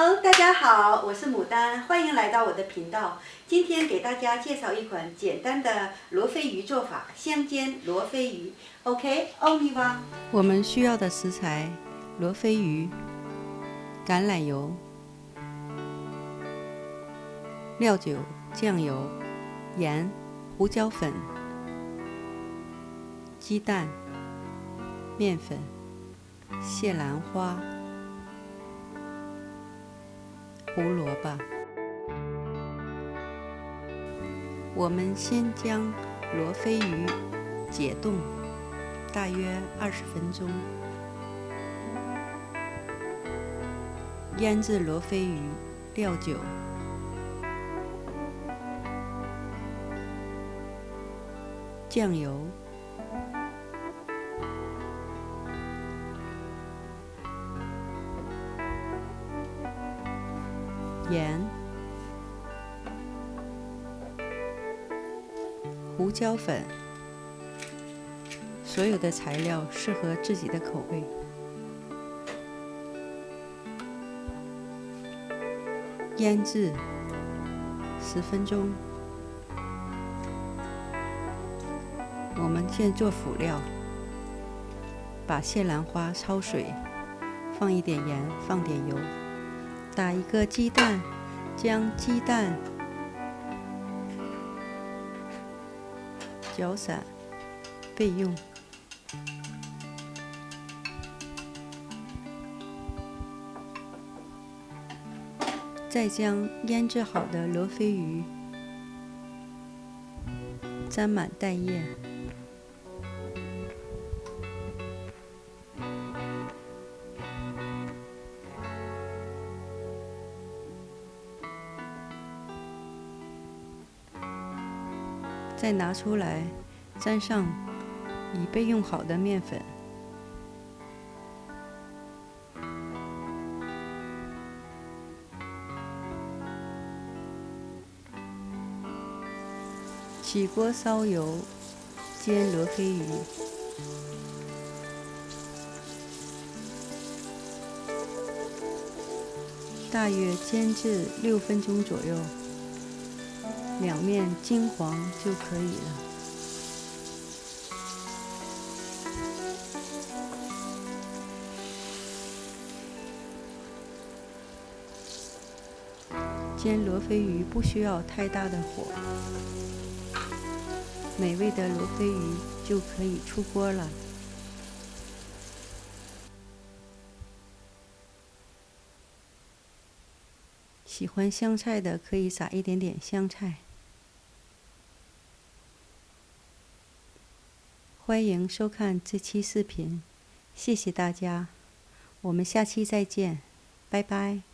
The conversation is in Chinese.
Hello， 大家好，我是牡丹，欢迎来到我的频道。今天给大家介绍一款简单的罗非鱼做法——香煎罗非鱼。OK， 欧米哇。我们需要的食材：罗非鱼、橄榄油、料酒、酱油、盐、胡椒粉、鸡蛋、面粉、蟹兰花、胡萝卜。我们先将罗非鱼解冻，大约20分钟。腌制罗非鱼，料酒、酱油、盐、胡椒粉，所有的材料适合自己的口味。腌制10分钟。我们先做辅料，把蟹兰花焯水，放一点盐，放点油，打一个鸡蛋，将鸡蛋搅散备用。再将腌制好的罗非鱼沾满蛋液，再拿出来沾上已备用好的面粉，起锅烧油，煎罗非鱼，大约煎至6分钟左右，两面金黄就可以了。煎罗非鱼不需要太大的火，美味的罗非鱼就可以出锅了。喜欢香菜的可以撒一点点香菜。欢迎收看这期视频，谢谢大家，我们下期再见，拜拜。